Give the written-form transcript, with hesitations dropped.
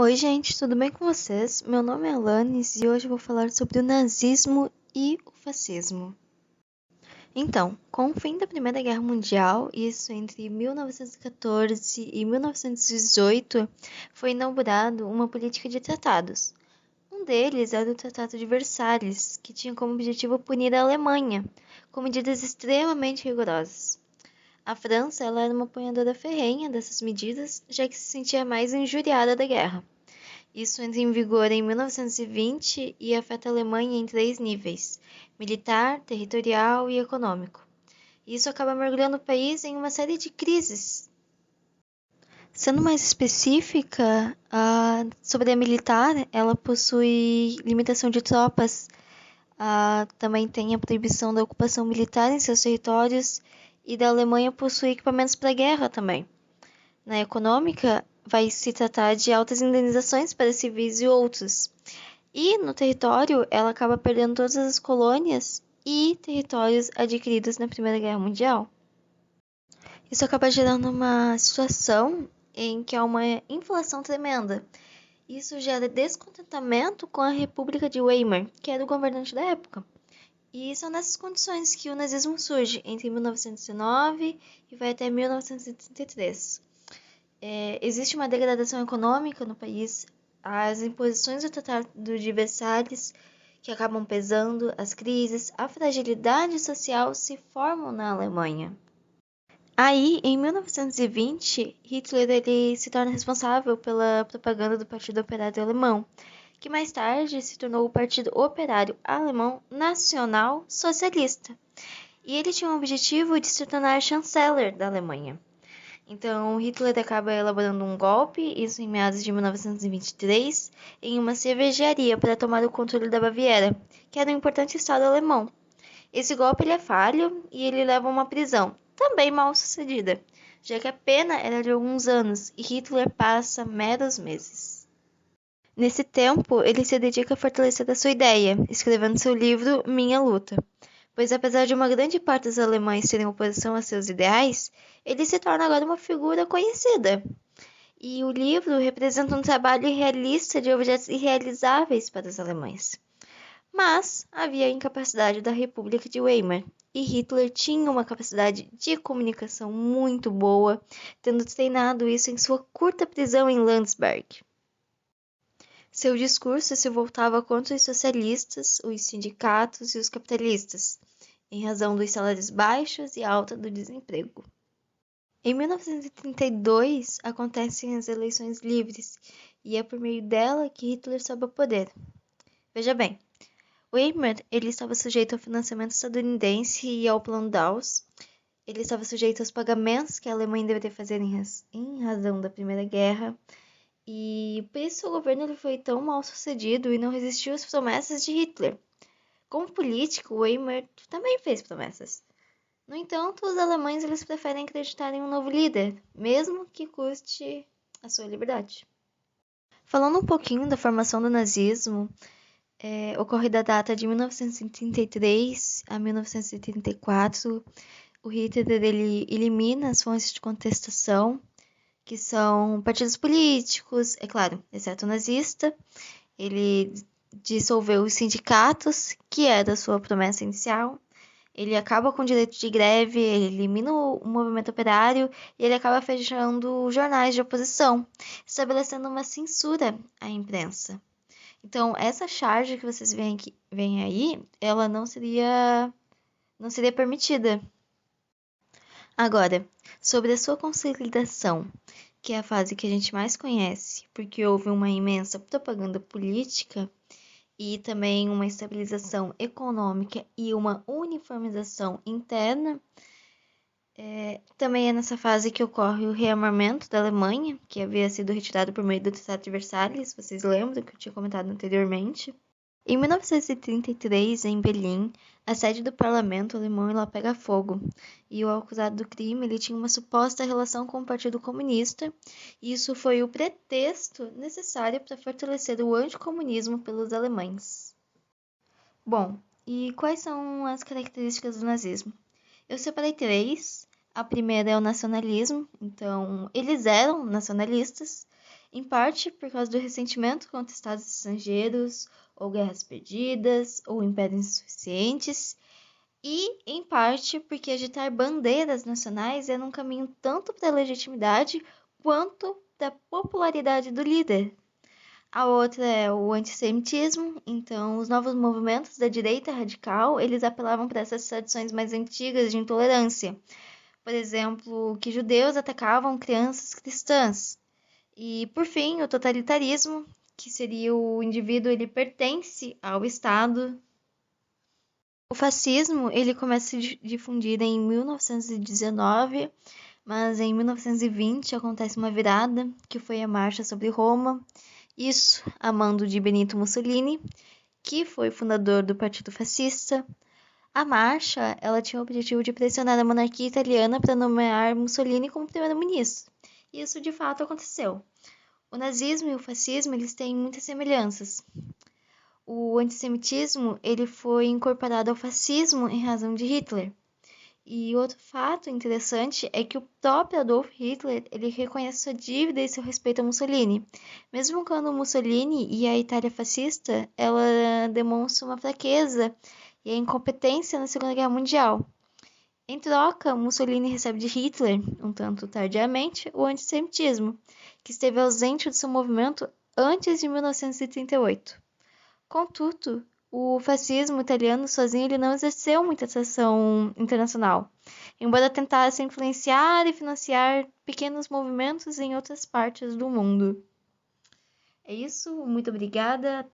Oi, gente, tudo bem com vocês? Meu nome é Alanis e hoje eu vou falar sobre o nazismo e o fascismo. Então, com o fim da Primeira Guerra Mundial, isso entre 1914 e 1918, foi inaugurado uma política de tratados. Um deles era o Tratado de Versalhes, que tinha como objetivo punir a Alemanha, com medidas extremamente rigorosas. A França ela era uma apoiadora ferrenha dessas medidas, já que se sentia mais injuriada da guerra. Isso entra em vigor em 1920 e afeta a Alemanha em 3 níveis: militar, territorial e econômico. Isso acaba mergulhando o país em uma série de crises. Sendo mais específica, sobre a militar, ela possui limitação de tropas, também tem a proibição da ocupação militar em seus territórios e da Alemanha possui equipamentos para guerra também. Na econômica, vai se tratar de altas indenizações para civis e outros. E no território, ela acaba perdendo todas as colônias e territórios adquiridos na Primeira Guerra Mundial. Isso acaba gerando uma situação em que há uma inflação tremenda. Isso gera descontentamento com a República de Weimar, que era o governante da época. E são nessas condições que o nazismo surge entre 1909 e vai até 1933. Existe uma degradação econômica no país, as imposições do Tratado de Versalhes que acabam pesando, as crises, a fragilidade social se formam na Alemanha. Aí, em 1920, Hitler ele se torna responsável pela propaganda do Partido Operário Alemão, que mais tarde se tornou o Partido Operário Alemão Nacional Socialista. E ele tinha o objetivo de se tornar chanceler da Alemanha. Então, Hitler acaba elaborando um golpe, isso em meados de 1923, em uma cervejaria para tomar o controle da Baviera, que era um importante estado alemão. Esse golpe ele é falho e ele leva a uma prisão, também mal sucedida, já que a pena era de alguns anos e Hitler passa meros meses. Nesse tempo, ele se dedica a fortalecer a sua ideia, escrevendo seu livro Minha Luta. Pois apesar de uma grande parte dos alemães terem oposição a seus ideais, ele se torna agora uma figura conhecida. E o livro representa um trabalho realista de objetos irrealizáveis para os alemães. Mas havia a incapacidade da República de Weimar, e Hitler tinha uma capacidade de comunicação muito boa, tendo treinado isso em sua curta prisão em Landsberg. Seu discurso se voltava contra os socialistas, os sindicatos e os capitalistas, em razão dos salários baixos e alta do desemprego. Em 1932, acontecem as eleições livres, e é por meio dela que Hitler sobe ao poder. Veja bem, Weimar ele estava sujeito ao financiamento estadunidense e ao Plano Dawes. Ele estava sujeito aos pagamentos que a Alemanha deveria fazer em razão da Primeira Guerra. E por isso o governo ele foi tão mal sucedido e não resistiu às promessas de Hitler. Como político, Weimar também fez promessas. No entanto, os alemães eles preferem acreditar em um novo líder, mesmo que custe a sua liberdade. Falando um pouquinho da formação do nazismo, ocorre da data de 1933 a 1934. O Hitler ele elimina as fontes de contestação, que são partidos políticos, é claro, exceto o nazista. Ele dissolveu os sindicatos, que era a sua promessa inicial. Ele acaba com o direito de greve, ele elimina o movimento operário e ele acaba fechando jornais de oposição, estabelecendo uma censura à imprensa. Então, essa charge que vocês veem aí, ela não seria permitida. Agora, sobre a sua consolidação, que é a fase que a gente mais conhece, porque houve uma imensa propaganda política e também uma estabilização econômica e uma uniformização interna. Também é nessa fase que ocorre o rearmamento da Alemanha, que havia sido retirado por meio do Tratado de Versalhes, vocês lembram que eu tinha comentado anteriormente. Em 1933, em Berlim, a sede do parlamento alemão ela pega fogo, e o acusado do crime ele tinha uma suposta relação com o Partido Comunista, e isso foi o pretexto necessário para fortalecer o anticomunismo pelos alemães. Bom, e quais são as características do nazismo? Eu separei 3. A primeira é o nacionalismo, então eles eram nacionalistas, em parte por causa do ressentimento contra estados estrangeiros, ou guerras perdidas, ou impérios insuficientes, e, em parte, porque agitar bandeiras nacionais era um caminho tanto para a legitimidade quanto para a popularidade do líder. A outra é o antissemitismo, então os novos movimentos da direita radical, eles apelavam para essas tradições mais antigas de intolerância. Por exemplo, que judeus atacavam crianças cristãs. E, por fim, o totalitarismo, que seria o indivíduo, ele pertence ao Estado. O fascismo, ele começa a se difundir em 1919, mas em 1920 acontece uma virada, que foi a Marcha sobre Roma, isso a mando de Benito Mussolini, que foi fundador do Partido Fascista. A marcha, ela tinha o objetivo de pressionar a monarquia italiana para nomear Mussolini como primeiro-ministro. Isso de fato aconteceu. O nazismo e o fascismo, eles têm muitas semelhanças. O antissemitismo, ele foi incorporado ao fascismo em razão de Hitler. E outro fato interessante é que o próprio Adolf Hitler, ele reconhece sua dívida e seu respeito a Mussolini. Mesmo quando Mussolini e a Itália fascista, ela demonstra uma fraqueza e a incompetência na Segunda Guerra Mundial. Em troca, Mussolini recebe de Hitler, um tanto tardiamente, o antissemitismo, que esteve ausente do seu movimento antes de 1938. Contudo, o fascismo italiano sozinho ele não exerceu muita atração internacional, embora tentasse influenciar e financiar pequenos movimentos em outras partes do mundo. É isso, muito obrigada.